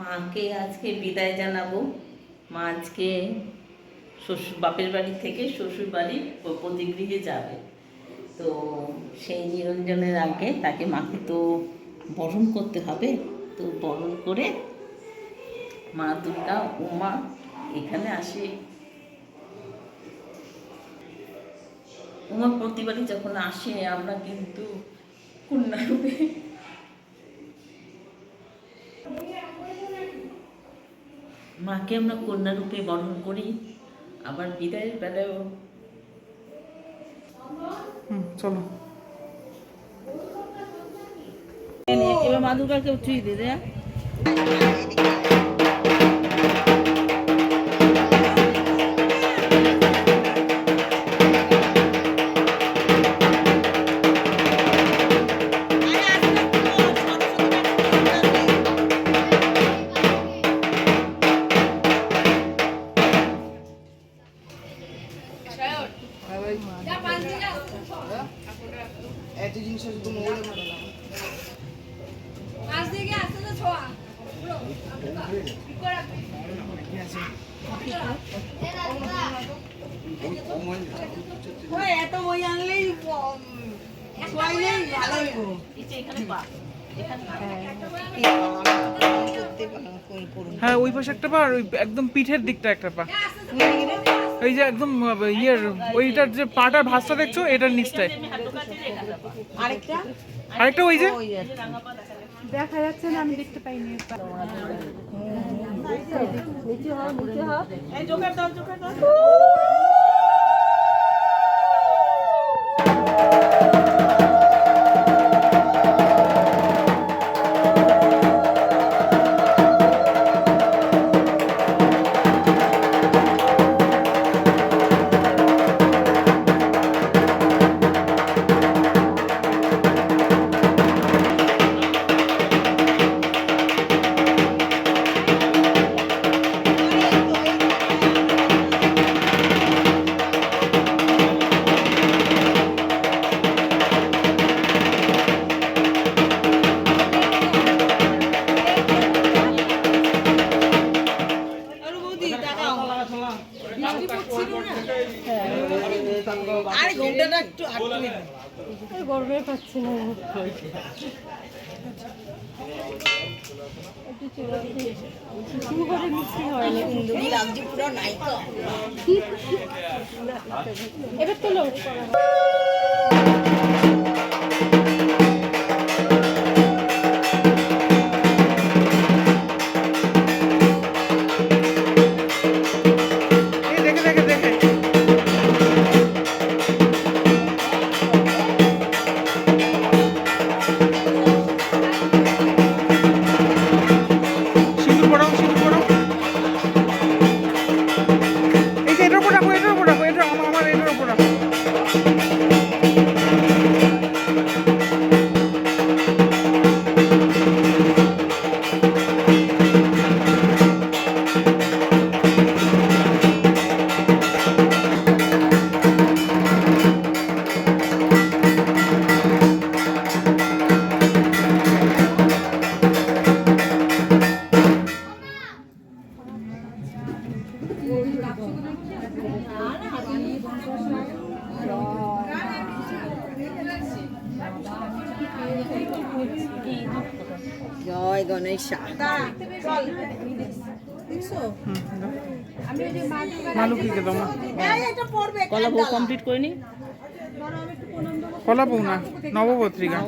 মাকে আজকে বিদায় জানাবো। মা আজকে বাপের বাড়ি থেকে শ্বশুর বাড়ির প্রতিগৃহে যাবে। তো সেই নিরঞ্জনের আগে তাকে মাকে তো বরণ করতে হবে। তো বরণ করে মা দুর্গা উমা এখানে আসে। উমা প্রতিবারই যখন আসে আমরা কিন্তু কন্যারূপে মাকে আমরা কন্যারূপে বরণ করি। আবার বিদায়ের বেলায়ও চলো এবার মা দুর্গাকে উঠিয়ে দিলে। এত জিনিস আছে তো মোবাইলে ভালো না আজ থেকে আসতে তো ছোয়া এত বই আনলেই ভালো হইব। হ্যাঁ ওই পাশে একটা পা আর ওই একদম পিঠের দিকটা একটা পা এই যে একদম ইয়ের ওইটার যে পাটার ভাঁজটা দেখছো এটার নিচটায় আরেকটা ওই যে দেখা যাচ্ছে না, আমি দেখতে পাইনি। গর্বে পাচ্ছি না। এবার তো লোক দেখে দেখে দেখে সিঁদুর পড়াও সিঁদুর পড়াও এই যে এটার উপর রাখো এটার উপর রাখো এটা আমার এটার উপর রাখো জয় গণেশ। মালুকিকে দাও কলা বউ কমপ্লিট করে নি। কলা বউ না নবপত্রিকা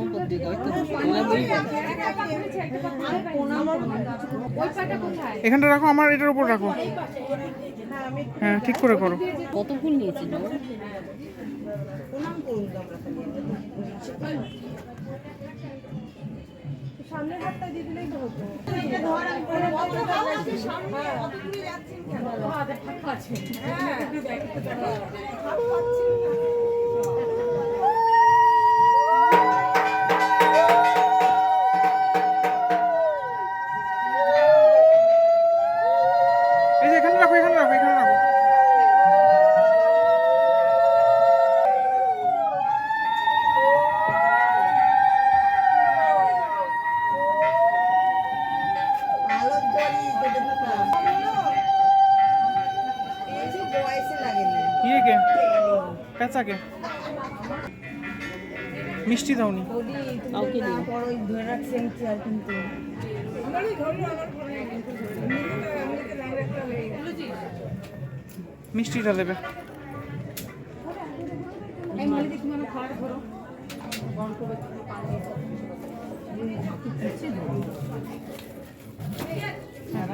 এখানটা রাখো আমার এটার উপর রাখো হ্যাঁ ঠিক করে করো কত ফুল নিয়েছিল? সামনের হাতটা দিয়ে দিলেই তো হতো। এই যে এখানে রাখো এখানে রাখো এখানে রাখো আলো পেঁচাকে মিষ্টি দাওনি। কাউকে দিই ধরে রাখছেন চেয়ার কিন্তু মিষ্টিটা দেবে।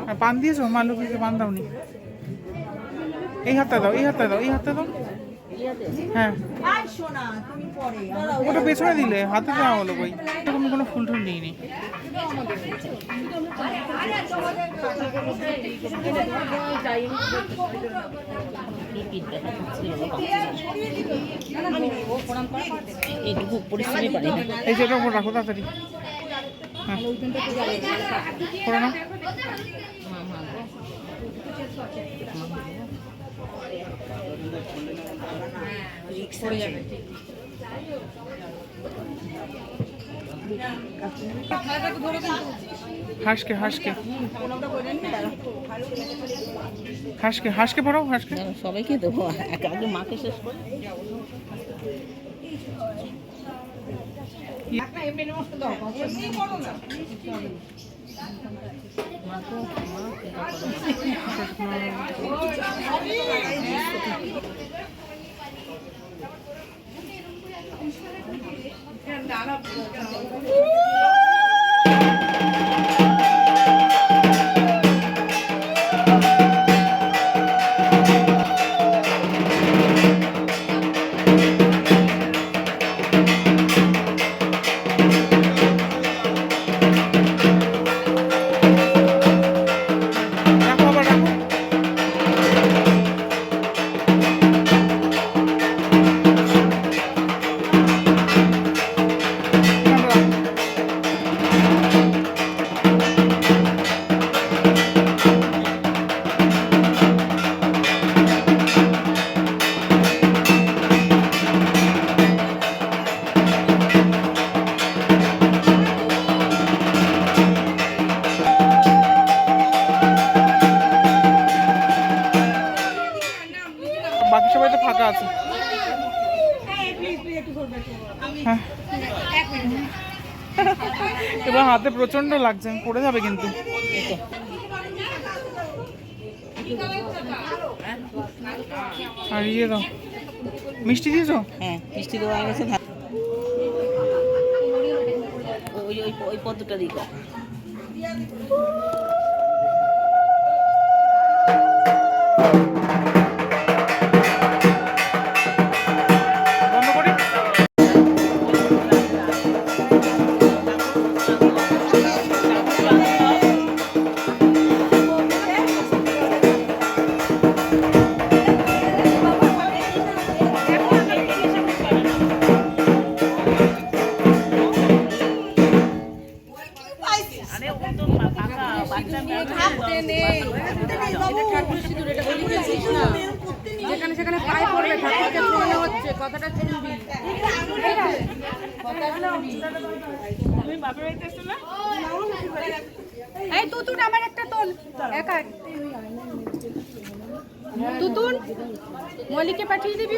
আর পান দিয়েছো? মা লক্ষ্মীকে পান দাওনি। এই হাতটা দাও, এই হাতটা দাও, এই হাতটা দাও। হ্যাঁ ওটা পেছনে দিলে, হাতে দেওয়া হলো কই? এরকম কোনো ফুল টুল নিইনি। এইটুকু পরিশ্রমই পারি না। এই যে এটা উপর রাখো তাড়াতাড়ি। হ্যাঁ করে নাও। হাসকে হাসকে হাসকে হাসকে পড়াও, হাসকে। সবাইকে দেবো, আগে মাকে শেষ করে। রাখো আবার রাখো। বাকি সবাই তো ফাঁকা আছে। হ্যাঁ। এবার হাতে প্রচন্ড লাগছে, পড়ে যাবে কিন্তু। আর ইয়ে দাও, মিষ্টি দিয়েছো? হ্যাঁ মিষ্টি দেওয়া গেছে। ওই ওই ওই পদ্মটা দিই। বন্ধ করি। যেখানে সেখানে পায়ে পড়বে, ঠাকুরকে শোনানো হচ্ছে, কথাটা শুনবি। এই তুতুন আমার একটা তোল, একা তুতুন মলিকে পাঠিয়ে দিবি।